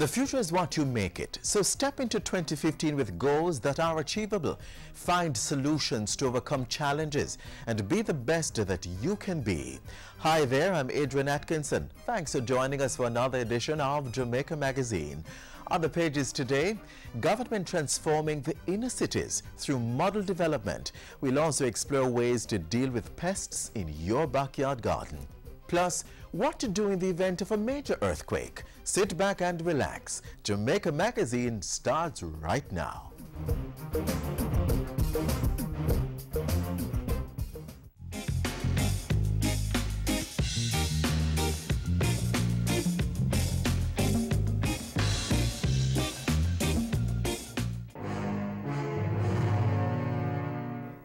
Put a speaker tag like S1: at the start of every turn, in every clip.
S1: The future is what you make it. So step into 2015 with goals that are achievable. Find solutions to overcome challenges and be the best that you can be. Hi there, I'm Adrian Atkinson. Thanks for joining us for another edition of Jamaica Magazine. On the pages today, government transforming the inner cities through model development. We'll also explore ways to deal with pests in your backyard garden. Plus, what to do in the event of a major earthquake. Sit back and relax. Jamaica Magazine starts right now.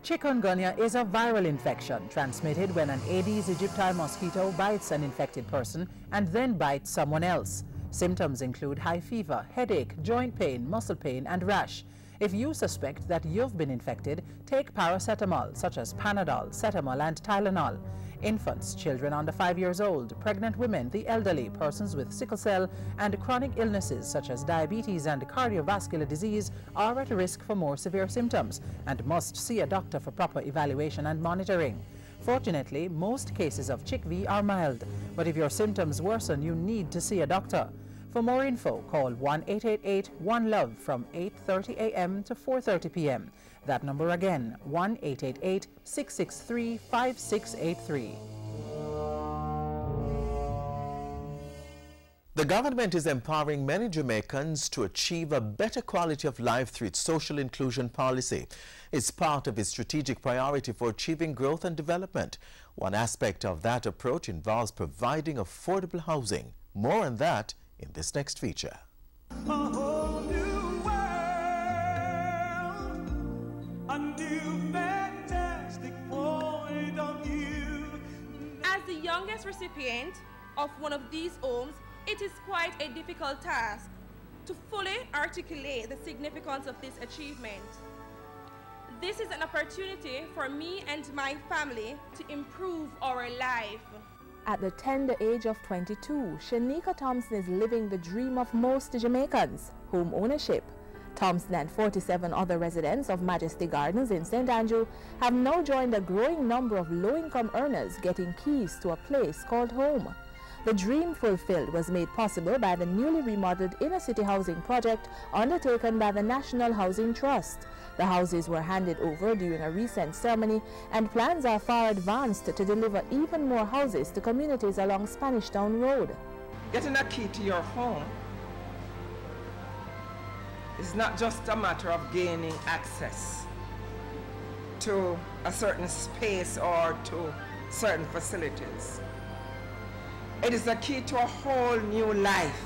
S2: Chikungunya is a viral infection transmitted when an Aedes aegypti mosquito bites an infected person and then bites someone else. Symptoms include high fever, headache, joint pain, muscle pain, and rash. If you suspect that you've been infected, take paracetamol such as Panadol, Cetamol, and Tylenol. Infants, children under 5 years old, pregnant women, the elderly, persons with sickle cell, and chronic illnesses such as diabetes and cardiovascular disease are at risk for more severe symptoms and must see a doctor for proper evaluation and monitoring. Fortunately, most cases of CHIKV are mild, but if your symptoms worsen, you need to see a doctor. For more info, call 1-888-1-LOVE from 8:30 a.m. to 4:30 p.m. That number again, 1-888-663-5683.
S1: The government is empowering many Jamaicans to achieve a better quality of life through its social inclusion policy. It's part of its strategic priority for achieving growth and development. One aspect of that approach involves providing affordable housing. More on that in this next feature.
S3: A whole new world, a new fantastic point of view.
S4: As the youngest recipient of one of these homes, it is quite a difficult task to fully articulate the significance of this achievement. This is an opportunity for me and my family to improve our life.
S5: At the tender age of 22, Shanika Thompson is living the dream of most Jamaicans, home ownership. Thompson and 47 other residents of Majesty Gardens in St. Andrew have now joined a growing number of low-income earners getting keys to a place called home. The dream fulfilled was made possible by the newly remodeled inner city housing project undertaken by the National Housing Trust. The houses were handed over during a recent ceremony, and plans are far advanced to deliver even more houses to communities along Spanish Town Road.
S6: Getting a key to your home is not just a matter of gaining access to a certain space or to certain facilities. It is a key to a whole new life.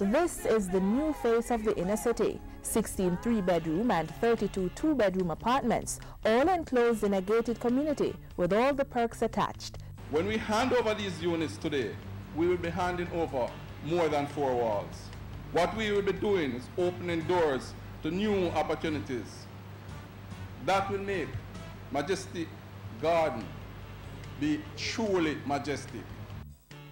S5: This is the new face of the inner city. 16 3-bedroom and 32 2-bedroom apartments, all enclosed in a gated community with all the perks attached.
S7: When we hand over these units today, we will be handing over more than 4 walls. What we will be doing is opening doors to new opportunities. That will make Majesty Garden be truly majestic.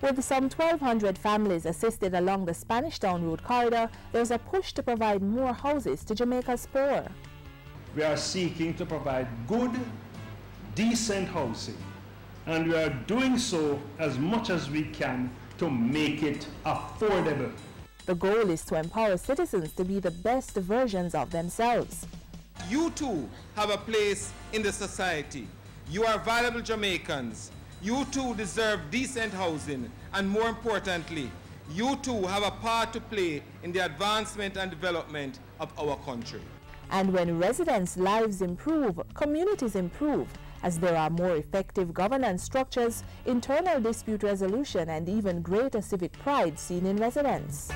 S5: With some 1,200 families assisted along the Spanish Town Road corridor, there's a push to provide more houses to Jamaica's poor.
S8: We are seeking to provide good, decent housing, and we are doing so as much as we can to make it affordable.
S5: The goal is to empower citizens to be the best versions of themselves.
S9: You too have a place in the society. You are valuable Jamaicans. You too deserve decent housing, and more importantly, you too have a part to play in the advancement and development of our country.
S5: And when residents' lives improve, communities improve, as there are more effective governance structures, internal dispute resolution, and even greater civic pride seen in residents.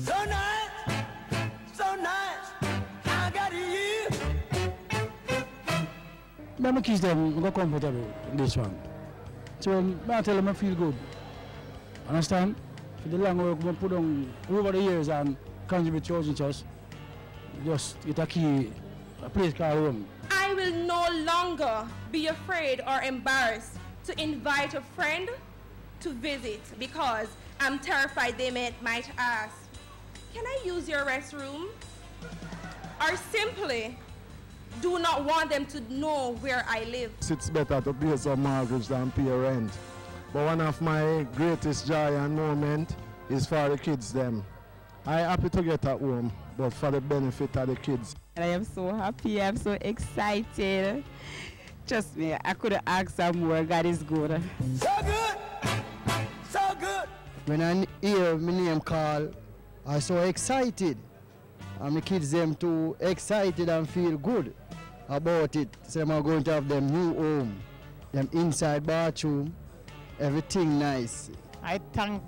S3: So nice, I got you.
S10: Let me kiss them, go comfortable in this one. So I tell them I feel good. Understand? For the long work I put on over the years and contribute towards just get a key, a place called home.
S4: I I will no longer be afraid or embarrassed to invite a friend to visit because I'm terrified they might ask, can I use your restroom? Or simply do not want them to know where I live.
S11: It's better to pay some mortgage than pay rent. But one of my greatest joy and moment is for the kids them. I'm happy to get at home, but for the benefit of the kids.
S12: And I am so happy, I'm so excited. Trust me, I couldn't ask some more. God is good.
S3: So good! So good!
S13: When I hear my name called, I'm so excited. And my kids them too excited and feel good about it. So I'm going to have them new home, them inside bathroom, everything nice.
S14: I thank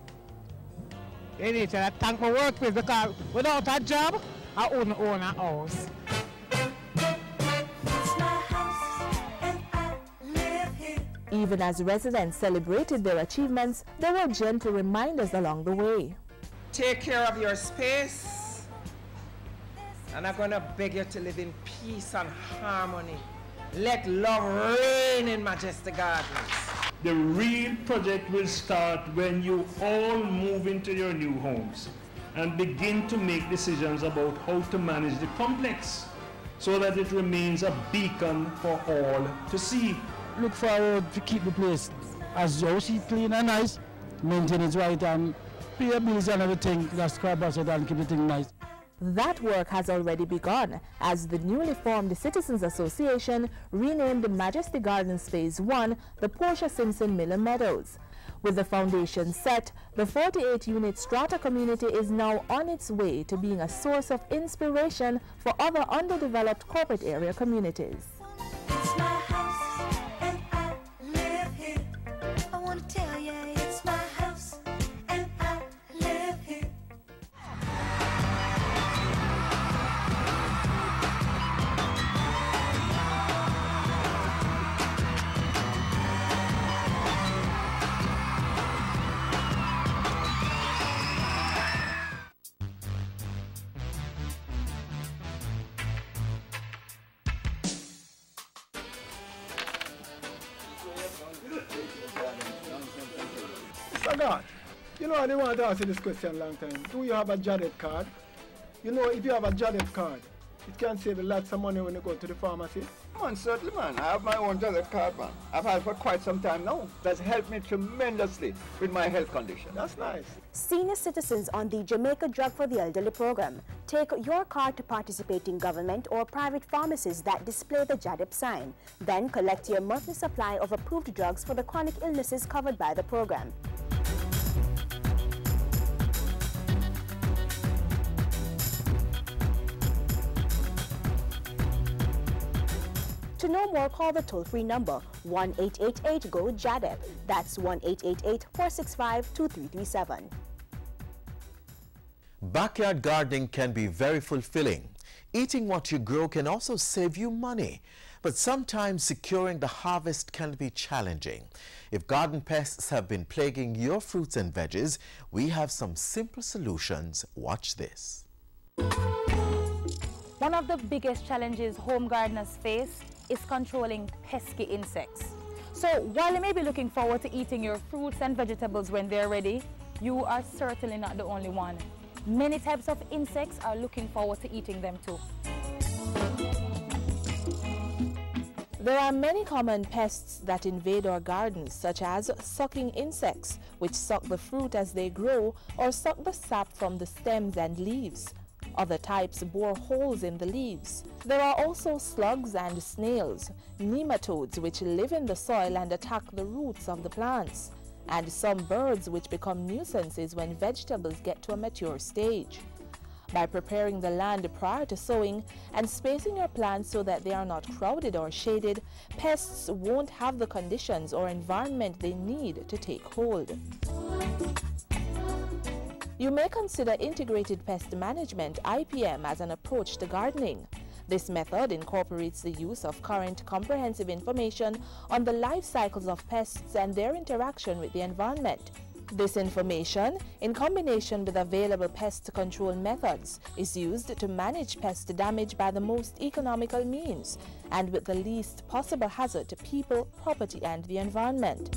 S14: it, and I thank my workplace because without a job, I wouldn't own a house.
S5: Even as residents celebrated their achievements, there were gentle reminders along the way.
S6: Take care of your space, and I'm going to beg you to live in peace and harmony. Let love reign in Majestic Gardens.
S8: The real project will start when you all move into your new homes and begin to make decisions about how to manage the complex so that it remains a beacon for all to see.
S10: Look forward to keep the place as housey clean and nice, maintain it right and pay your bills and everything, that's carbonated and keep the thing nice.
S5: That work has already begun as the newly formed Citizens Association renamed Majestic Gardens Phase 1 the Portia Simpson Miller Meadows. With the foundation set, the 48-unit strata community is now on its way to being a source of inspiration for other underdeveloped corporate area communities.
S3: It's my house and I live here. I want to tell you it's my house and I live here.
S11: God, you know, I didn't want to ask you this question a long time. Do you have a JADEP card? You know, if you have a JADEP card, it can save lots of money when you go to the pharmacy.
S15: Man, certainly, man. I have my own JADEP card, man. I've had it for quite some time now. That's helped me tremendously with my health condition.
S11: That's nice.
S16: Senior citizens on the Jamaica Drug for the Elderly program. Take your card to participating government or private pharmacies that display the JADEP sign. Then collect your monthly supply of approved drugs for the chronic illnesses covered by the program. To know more, call the toll-free number 1-888-GO-JADEP. That's 1-888-465-2337.
S1: Backyard gardening can be very fulfilling. Eating what you grow can also save you money. But sometimes securing the harvest can be challenging. If garden pests have been plaguing your fruits and veggies, we have some simple solutions. Watch this.
S17: One of the biggest challenges home gardeners face is controlling pesky insects. So while you may be looking forward to eating your fruits and vegetables when they're ready, you are certainly not the only one. Many types of insects are looking forward to eating them too.
S5: There are many common pests that invade our gardens, such as sucking insects, which suck the fruit as they grow or suck the sap from the stems and leaves. Other types bore holes in the leaves. There are also slugs and snails, nematodes which live in the soil and attack the roots of the plants, and some birds which become nuisances when vegetables get to a mature stage. By preparing the land prior to sowing and spacing your plants so that they are not crowded or shaded, pests won't have the conditions or environment they need to take hold. You may consider integrated pest management (IPM) as an approach to gardening. This method incorporates the use of current comprehensive information on the life cycles of pests and their interaction with the environment. This information, in combination with available pest control methods, is used to manage pest damage by the most economical means and with the least possible hazard to people, property and the environment.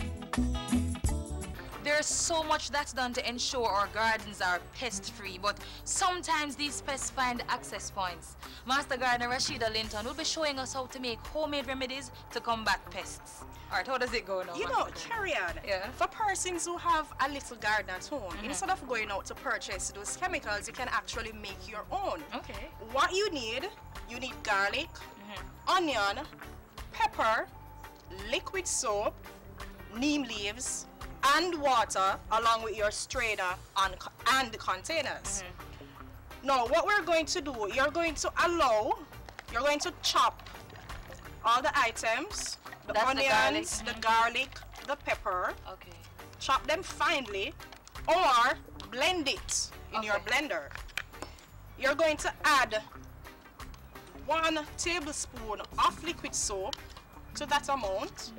S18: There's so much that's done to ensure our gardens are pest-free, but sometimes these pests find access points. Master Gardener Rashida Linton will be showing us how to make homemade remedies to combat pests. All right, how does it go now?
S19: You know, carry on.
S18: Yeah.
S19: For persons who have a little garden at home, instead of going out to purchase those chemicals, you can actually make your own.
S18: Okay.
S19: What you need garlic, onion, pepper, liquid soap, neem leaves, and water, along with your strainer and the containers. Now, what we're going to do, you're going to chop all the items, the onions, the garlic, the pepper.
S18: Okay.
S19: Chop them finely, or blend it in your blender. You're going to add 1 tablespoon of liquid soap to that amount.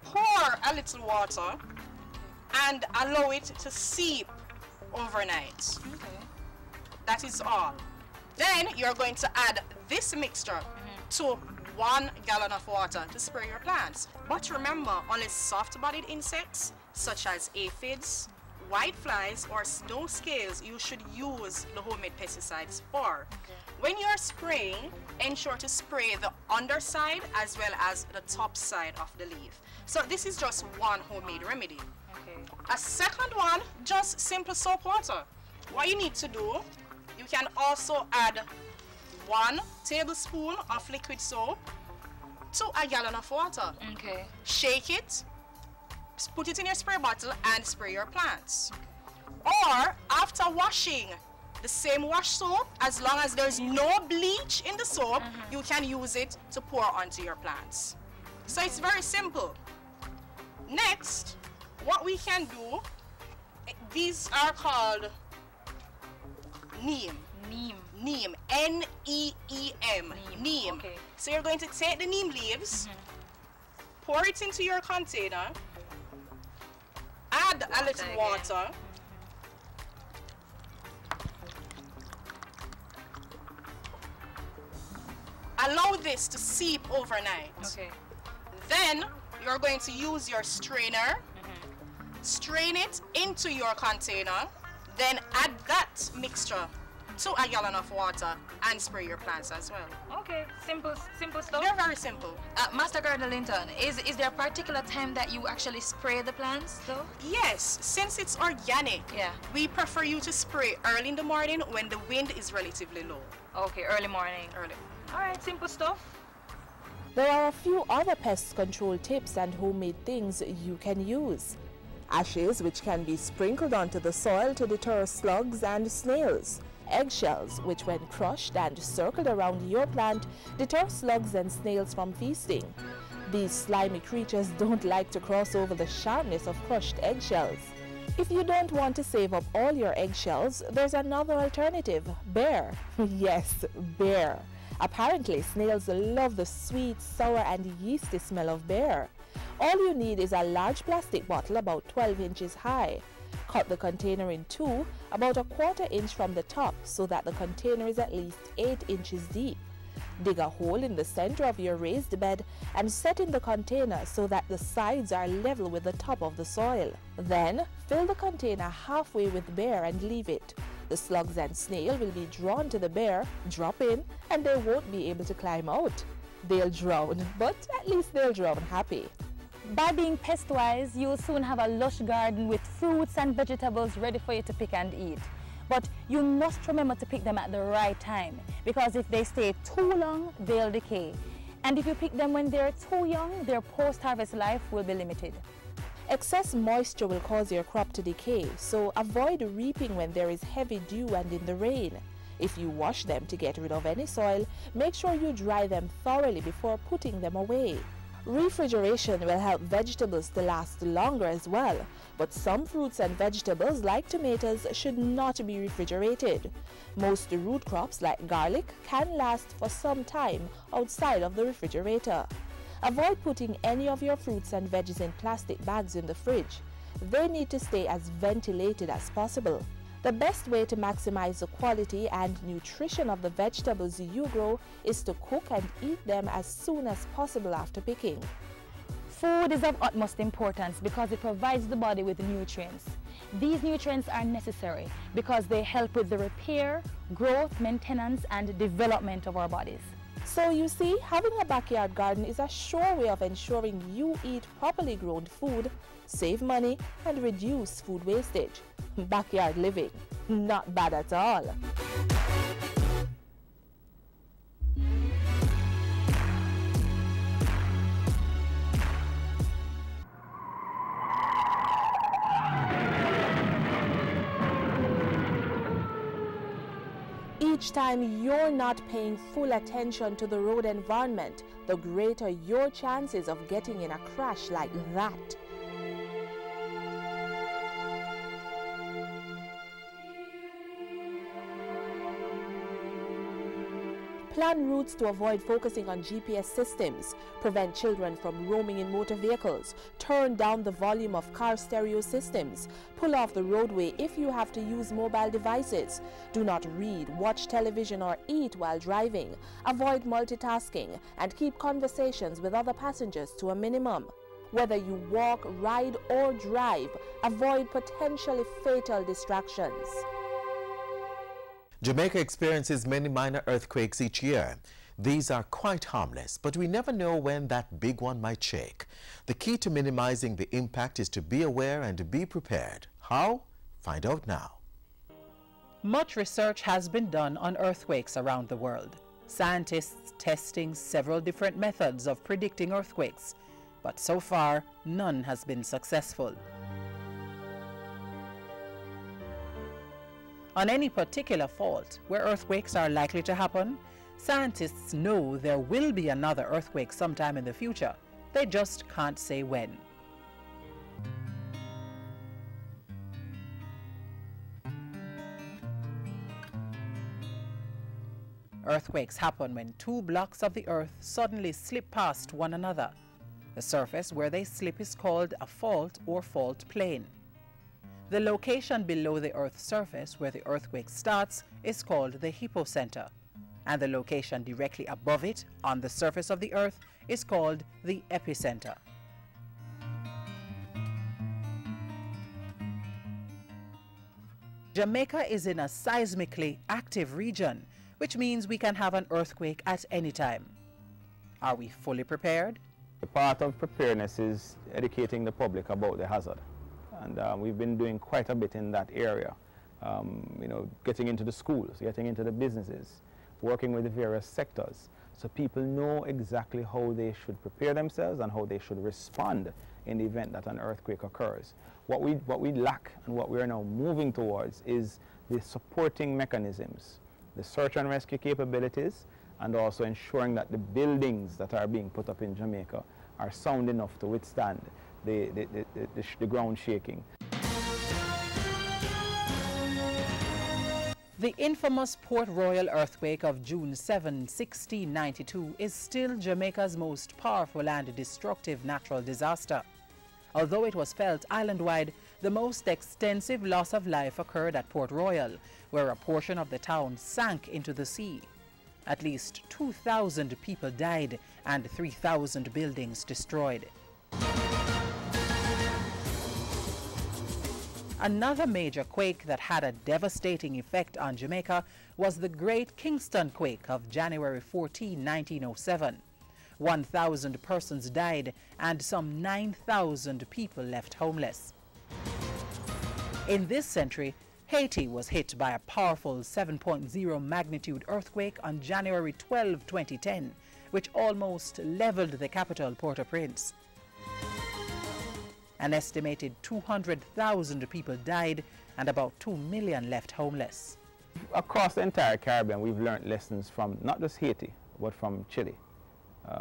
S19: Pour a little water and allow it to seep overnight.
S18: Okay.
S19: That is all. Then you're going to add this mixture to 1 gallon of water to spray your plants. But remember, only soft-bodied insects such as aphids, whiteflies or snow scales you should use the homemade pesticides for. When you're spraying, ensure to spray the underside as well as the top side of the leaf. So this is just one homemade remedy.
S18: Okay.
S19: A second one, just simple soap water. What you need to do, you can also add 1 tablespoon of liquid soap to a gallon of water.
S18: Okay.
S19: Shake it, put it in your spray bottle and spray your plants. Or after washing, the same wash soap, as long as there's no bleach in the soap, you can use it to pour onto your plants. So it's very simple. Next, what we can do, these are called neem. Neem, N-E-E-M, neem.
S18: Okay.
S19: So you're going to take the neem leaves, pour it into your container, add a little water, allow this to seep overnight.
S18: Okay.
S19: Then you're going to use your strainer, strain it into your container, then add that mixture to a gallon of water and spray your plants as well.
S18: Okay, simple stuff.
S19: They're very simple.
S18: Master Gardener Linton, is there a particular time that you actually spray the plants though?
S19: Yes, since it's organic, we prefer you to spray early in the morning when the wind is relatively low.
S18: Okay, early morning.
S19: Early.
S18: All right, simple stuff.
S5: There are a few other pest control tips and homemade things you can use. Ashes, which can be sprinkled onto the soil to deter slugs and snails. Eggshells, which when crushed and circled around your plant, deter slugs and snails from feasting. These slimy creatures don't like to cross over the sharpness of crushed eggshells. If you don't want to save up all your eggshells, there's another alternative: bear. Yes, bear. Apparently, snails love the sweet, sour and yeasty smell of bear. All you need is a large plastic bottle about 12 inches high. Cut the container in two, about 1/4 inch from the top, so that the container is at least 8 inches deep. Dig a hole in the center of your raised bed and set in the container so that the sides are level with the top of the soil. Then, fill the container halfway with bear and leave it. The slugs and snail will be drawn to the bear, drop in, and they won't be able to climb out. They'll drown, but at least they'll drown happy.
S17: By being pest-wise, you'll soon have a lush garden with fruits and vegetables ready for you to pick and eat. But you must remember to pick them at the right time, because if they stay too long, they'll decay. And if you pick them when they're too young, their post-harvest life will be limited.
S5: Excess moisture will cause your crop to decay, so avoid reaping when there is heavy dew and in the rain. If you wash them to get rid of any soil, make sure you dry them thoroughly before putting them away. Refrigeration will help vegetables to last longer as well, but some fruits and vegetables like tomatoes should not be refrigerated. Most root crops like garlic can last for some time outside of the refrigerator. Avoid putting any of your fruits and veggies in plastic bags in the fridge. They need to stay as ventilated as possible. The best way to maximize the quality and nutrition of the vegetables you grow is to cook and eat them as soon as possible after picking.
S17: Food is of utmost importance because it provides the body with nutrients. These nutrients are necessary because they help with the repair, growth, maintenance, and development of our bodies.
S5: So you see, having a backyard garden is a sure way of ensuring you eat properly grown food, save money, and reduce food wastage. Backyard living, not bad at all. Each time you're not paying full attention to the road environment, the greater your chances of getting in a crash like that. Plan routes to avoid focusing on GPS systems, prevent children from roaming in motor vehicles, turn down the volume of car stereo systems, pull off the roadway if you have to use mobile devices, do not read, watch television or eat while driving, avoid multitasking, and keep conversations with other passengers to a minimum. Whether you walk, ride or drive, avoid potentially fatal distractions.
S1: Jamaica experiences many minor earthquakes each year. These are quite harmless, but we never know when that big one might shake. The key to minimizing the impact is to be aware and be prepared. How? Find out now.
S2: Much research has been done on earthquakes around the world. Scientists testing several different methods of predicting earthquakes, but so far none has been successful. On any particular fault where earthquakes are likely to happen, scientists know there will be another earthquake sometime in the future. They just can't say when. Earthquakes happen when two blocks of the earth suddenly slip past one another. The surface where they slip is called a fault or fault plane. The location below the Earth's surface where the earthquake starts is called the hypocenter, and the location directly above it on the surface of the Earth is called the epicenter. Jamaica is in a seismically active region, which means we can have an earthquake at any time. Are we fully prepared?
S20: The part of preparedness is educating the public about the hazard. And we've been doing quite a bit in that area, you know, getting into the schools, getting into the businesses, working with the various sectors, so people know exactly how they should prepare themselves and how they should respond in the event that an earthquake occurs. What we lack and what we are now moving towards is the supporting mechanisms, the search and rescue capabilities, and also ensuring that the buildings that are being put up in Jamaica are sound enough to withstand the ground shaking.
S2: The infamous Port Royal earthquake of June 7, 1692 is still Jamaica's most powerful and destructive natural disaster. Although it was felt island-wide, the most extensive loss of life occurred at Port Royal, where a portion of the town sank into the sea. At least 2,000 people died and 3,000 buildings destroyed. Another major quake that had a devastating effect on Jamaica was the Great Kingston Quake of January 14, 1907. 1,000 persons died and some 9,000 people left homeless. In this century, Haiti was hit by a powerful 7.0 magnitude earthquake on January 12, 2010, which almost leveled the capital, Port-au-Prince. An estimated 200,000 people died and about 2 million left homeless.
S20: Across the entire Caribbean, we've learned lessons from not just Haiti, but from Chile.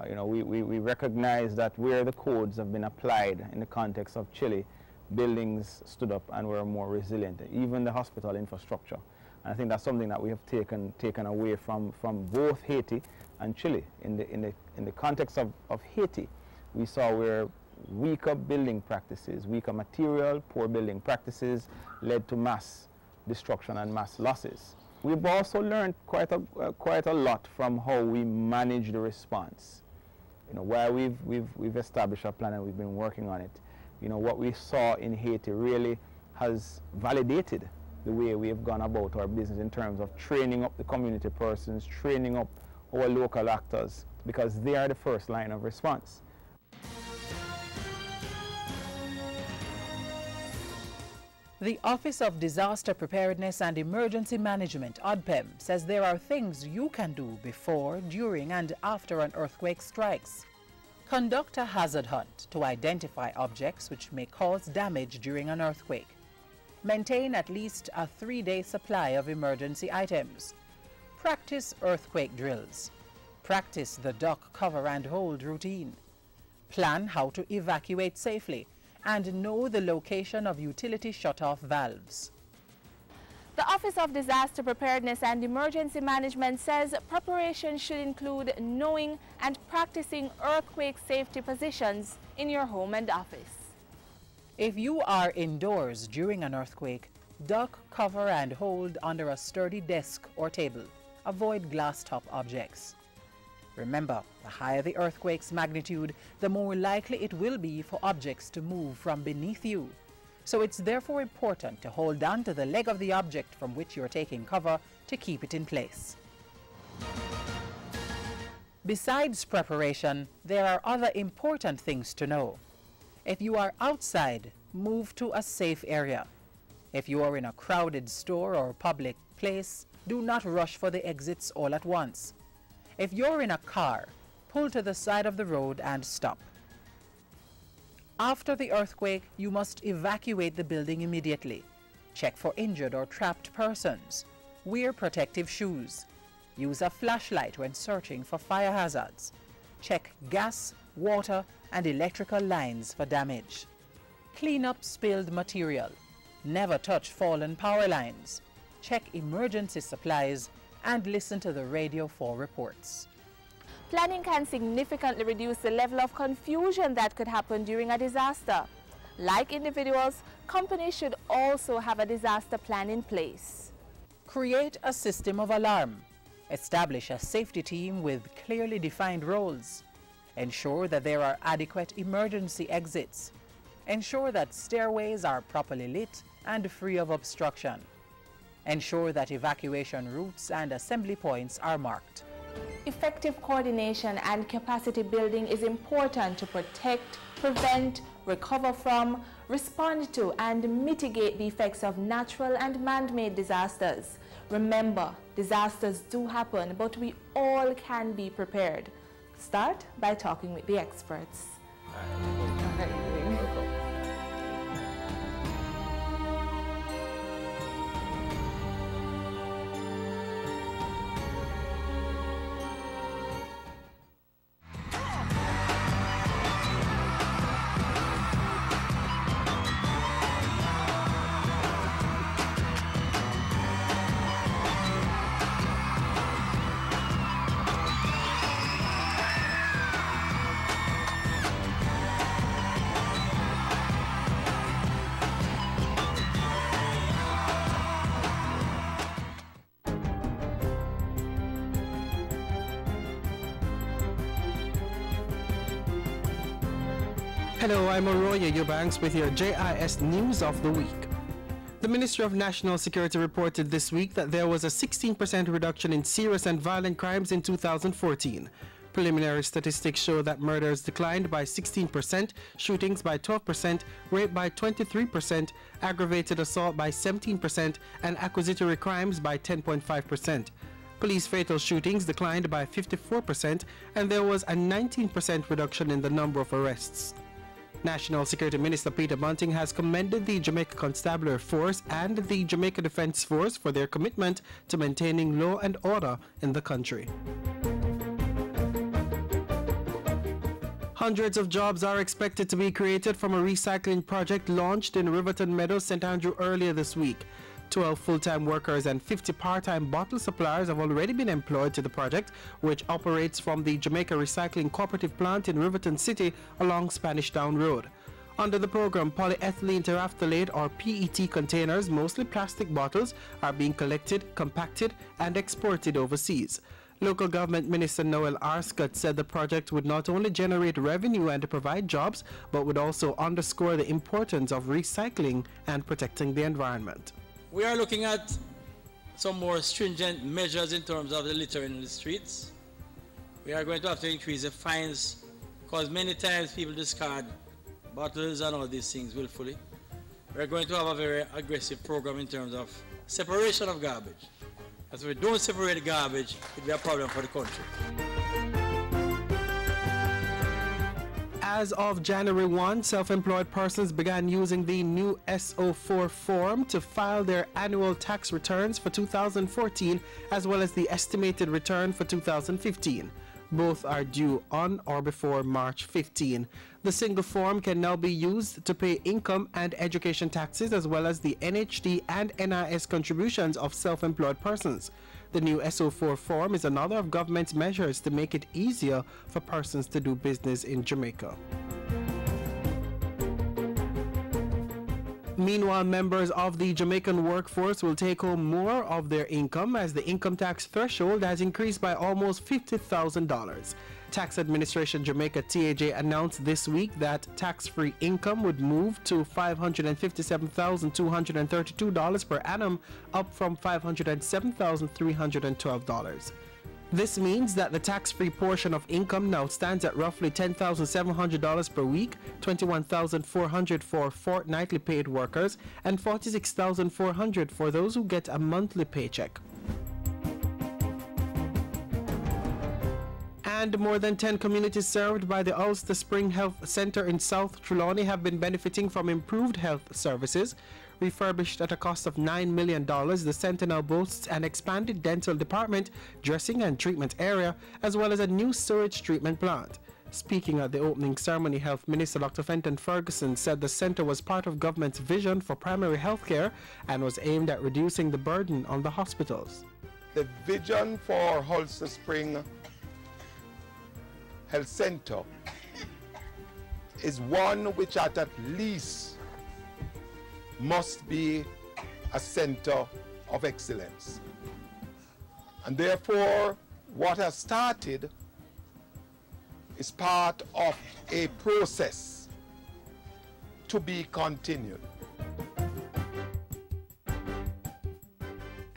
S20: You know, we recognize that where the codes have been applied in the context of Chile, buildings stood up and were more resilient, even the hospital infrastructure. And I think that's something that we have taken away from both Haiti and Chile. In the context of Haiti, we saw where weaker building practices, weaker material, poor building practices led to mass destruction and mass losses. We've also learned quite a lot from how we manage the response. You know, where we've established a plan and we've been working on it. You know, what we saw in Haiti really has validated the way we have gone about our business in terms of training up the community persons, training up our local actors, because they are the first line of response.
S2: The Office of Disaster Preparedness and Emergency Management, ODPEM, says there are things you can do before, during, and after an earthquake strikes. Conduct a hazard hunt to identify objects which may cause damage during an earthquake. Maintain at least a 3-day supply of emergency items. Practice earthquake drills. Practice the duck cover and hold routine. Plan how to evacuate safely and know the location of utility shutoff valves.
S5: The Office of Disaster Preparedness and Emergency Management says preparation should include knowing and practicing earthquake safety positions in your home and office.
S2: If you are indoors during an earthquake, duck, cover and hold under a sturdy desk or table. Avoid glass-top objects. Remember, the higher the earthquake's magnitude, the more likely it will be for objects to move from beneath you. So it's therefore important to hold on to the leg of the object from which you're taking cover to keep it in place. Besides preparation, there are other important things to know. If you are outside, move to a safe area. If you are in a crowded store or public place, do not rush for the exits all at once. If you're in a car, pull to the side of the road and stop. After the earthquake, you must evacuate the building immediately. Check for injured or trapped persons. Wear protective shoes. Use a flashlight when searching for fire hazards. Check gas, water, and electrical lines for damage. Clean up spilled material. Never touch fallen power lines. Check emergency supplies and listen to the radio for reports.
S5: Planning can significantly reduce the level of confusion that could happen during a disaster. Like individuals, companies should also have a disaster plan in place.
S2: Create a system of alarm. Establish a safety team with clearly defined roles. Ensure that there are adequate emergency exits. Ensure that stairways are properly lit and free of obstruction. Ensure that evacuation routes and assembly points are marked.
S5: Effective coordination and capacity building is important to protect, prevent, recover from, respond to, and mitigate the effects of natural and man-made disasters. Remember, disasters do happen, but we all can be prepared. Start by talking with the experts.
S21: Hello, I'm Arroyo Eubanks with your JIS News of the Week. The Ministry of National Security reported this week that there was a 16% reduction in serious and violent crimes in 2014. Preliminary statistics show that murders declined by 16%, shootings by 12%, rape by 23%, aggravated assault by 17%, and accusatory crimes by 10.5%. Police fatal shootings declined by 54%, and there was a 19% reduction in the number of arrests. National Security Minister Peter Bunting has commended the Jamaica Constabulary Force and the Jamaica Defence Force for their commitment to maintaining law and order in the country. Hundreds of jobs are expected to be created from a recycling project launched in Riverton Meadows, St. Andrew earlier this week. 12 full-time workers and 50 part-time bottle suppliers have already been employed to the project, which operates from the Jamaica Recycling Cooperative Plant in Riverton City along Spanish Town Road. Under the program, polyethylene terephthalate or PET containers, mostly plastic bottles, are being collected, compacted and exported overseas. Local Government Minister Noel Arscott said the project would not only generate revenue and provide jobs, but would also underscore the importance of recycling and protecting the environment.
S7: We are looking at some more stringent measures in terms of the littering in the streets. We are going to have to increase the fines because many times people discard bottles and all these things willfully. We're going to have a very aggressive program in terms of separation of garbage. As we don't separate garbage, it'll be a problem for the country.
S21: As of January 1, self-employed persons began using the new SO4 form to file their annual tax returns for 2014 as well as the estimated return for 2015. Both are due on or before March 15. The single form can now be used to pay income and education taxes as well as the NHD and NIS contributions of self-employed persons. The new SO4 form is another of government's measures to make it easier for persons to do business in Jamaica. Meanwhile, members of the Jamaican workforce will take home more of their income as the income tax threshold has increased by almost $50,000. Tax Administration Jamaica TAJ announced this week that tax-free income would move to $557,232 per annum, up from $507,312. This means that the tax-free portion of income now stands at roughly $10,700 per week, $21,400 for fortnightly paid workers, and $46,400 for those who get a monthly paycheck. And more than 10 communities served by the Ulster Spring Health Centre in South Trelawney have been benefiting from improved health services. Refurbished at a cost of $9 million, the centre now boasts an expanded dental department, dressing and treatment area, as well as a new sewage treatment plant. Speaking at the opening ceremony, Health Minister Dr. Fenton Ferguson said the centre was part of government's vision for primary health care and was aimed at reducing the burden on the hospitals.
S22: The vision for Ulster Spring Health Centre is one which at least must be a center of excellence. And therefore, what has started is part of a process to be continued.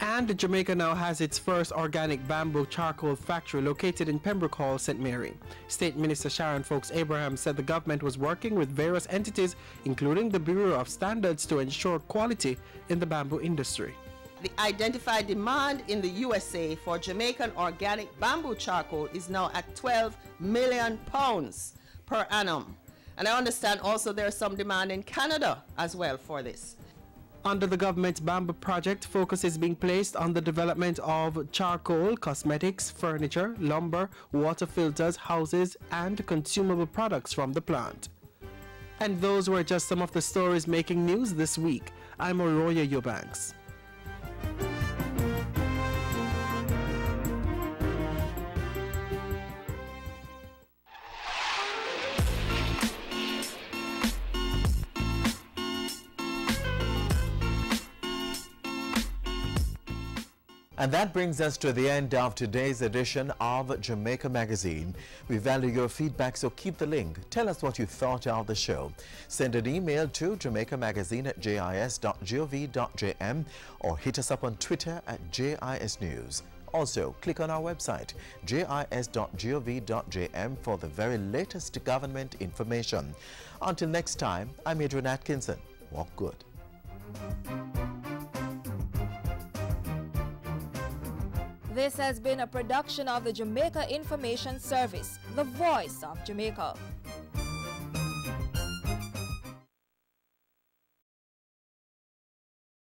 S21: And Jamaica now has its first organic bamboo charcoal factory located in Pembroke Hall, St. Mary. State Minister Sharon Folks Abraham said the government was working with various entities, including the Bureau of Standards, to ensure quality in the bamboo industry.
S23: The identified demand in the USA for Jamaican organic bamboo charcoal is now at 12 million pounds per annum. And I understand also there's some demand in Canada as well for this.
S21: Under the government's bamboo project, focus is being placed on the development of charcoal, cosmetics, furniture, lumber, water filters, houses, and consumable products from the plant. And those were just some of the stories making news this week. I'm Oroya Eubanks.
S1: And that brings us to the end of today's edition of Jamaica Magazine. We value your feedback, so keep the link. Tell us what you thought of the show. Send an email to jamaicamagazine@jis.gov.jm or hit us up on Twitter @JISNews. Also, click on our website, jis.gov.jm, for the very latest government information. Until next time, I'm Adrian Atkinson. Walk good.
S24: This has been a production of the Jamaica Information Service, the voice of Jamaica.